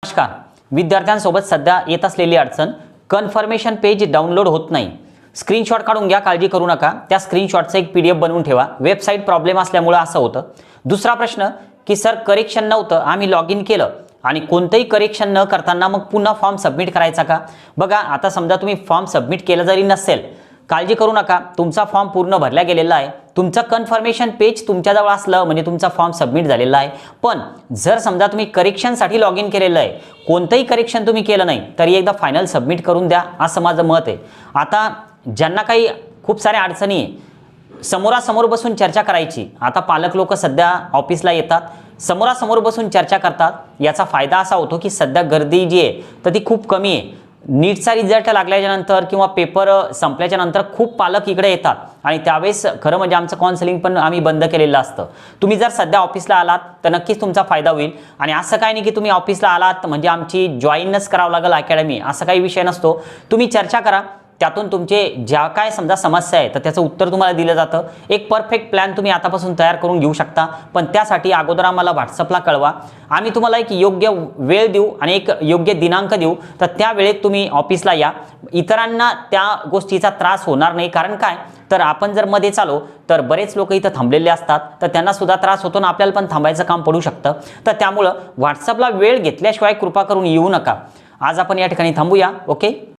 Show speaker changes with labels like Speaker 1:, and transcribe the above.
Speaker 1: नमस्कार विद्यार्थ्यांसोबत सध्या येत असलेली अडचण कन्फर्मेशन पेज डाउनलोड होत नाही। स्क्रीनशॉट काढून घ्या, काळजी करू नका। त्या स्क्रीनशॉटचा एक PDF बनवून ठेवा। वेबसाईट प्रॉब्लेम असल्यामुळे असं होतं। दुसरा प्रश्न की सर करेक्शन नव्हतं, आम्ही लॉग इन केलं आणि कोणतेही करेक्शन न करताना मग पुन्हा फॉर्म सबमिट करायचा का? बघा आता समजा तुम्ही फॉर्म सबमिट केला जरी नसेल, काळजी करू नका, तुमचा फॉर्म पूर्ण भरला गेलेला आहे। तुमचं कन्फर्मेशन पेज तुमच्याजवळ असलं म्हणजे तुमचा फॉर्म सबमिट झालेला आहे। पण जर समजा तुम्ही करेक्शनसाठी लॉग इन केलेलं आहे, कोणतंही करेक्शन तुम्ही केलं नाही, तरी एकदा फायनल सबमिट करून द्या, असं माझं मत आहे। आता ज्यांना काही खूप साऱ्या अडचणी आहे, समोरासमोर बसून चर्चा करायची। आता पालक लोक सध्या ऑफिसला येतात, समोरासमोर बसून चर्चा करतात। याचा फायदा असा होतो की सध्या गर्दी जी आहे तर ती खूप कमी आहे। नीटचा रिझल्ट लागल्याच्या नंतर किंवा पेपर संपल्याच्या नंतर खूप पालक इकडे येतात आणि त्यावेळेस खरं म्हणजे आमचं काउन्सिलिंग पण आम्ही बंद केलेलं असतं। तुम्ही जर सध्या ऑफिसला आलात तर नक्कीच तुमचा फायदा होईल। आणि असं काही नाही की तुम्ही ऑफिसला आलात म्हणजे आमची जॉईनच करावं लागेल अकॅडमी, असं काही विषय नसतो। तुम्ही चर्चा करा, त्यातून तुमचे ज्या काय समजा समस्या आहे तर त्याचं उत्तर तुम्हाला दिलं जातं। एक परफेक्ट प्लॅन तुम्ही आतापासून तयार करून घेऊ शकता, पण त्यासाठी अगोदर आम्हाला व्हॉट्सअपला कळवा। आम्ही तुम्हाला एक योग्य वेळ देऊ आणि एक योग्य दिनांक देऊ, तर त्या वेळेत तुम्ही ऑफिसला या। इतरांना त्या गोष्टीचा त्रास होणार नाही, कारण काय तर आपण जर मध्ये चालो तर बरेच लोक इथं थांबलेले असतात, तर त्यांना सुद्धा त्रास होतो आणि आपल्याला पण थांबायचं काम पडू शकतं। तर त्यामुळं व्हॉट्सअपला वेळ घेतल्याशिवाय कृपा करून येऊ नका। आज आपण या ठिकाणी थांबूया। ओके।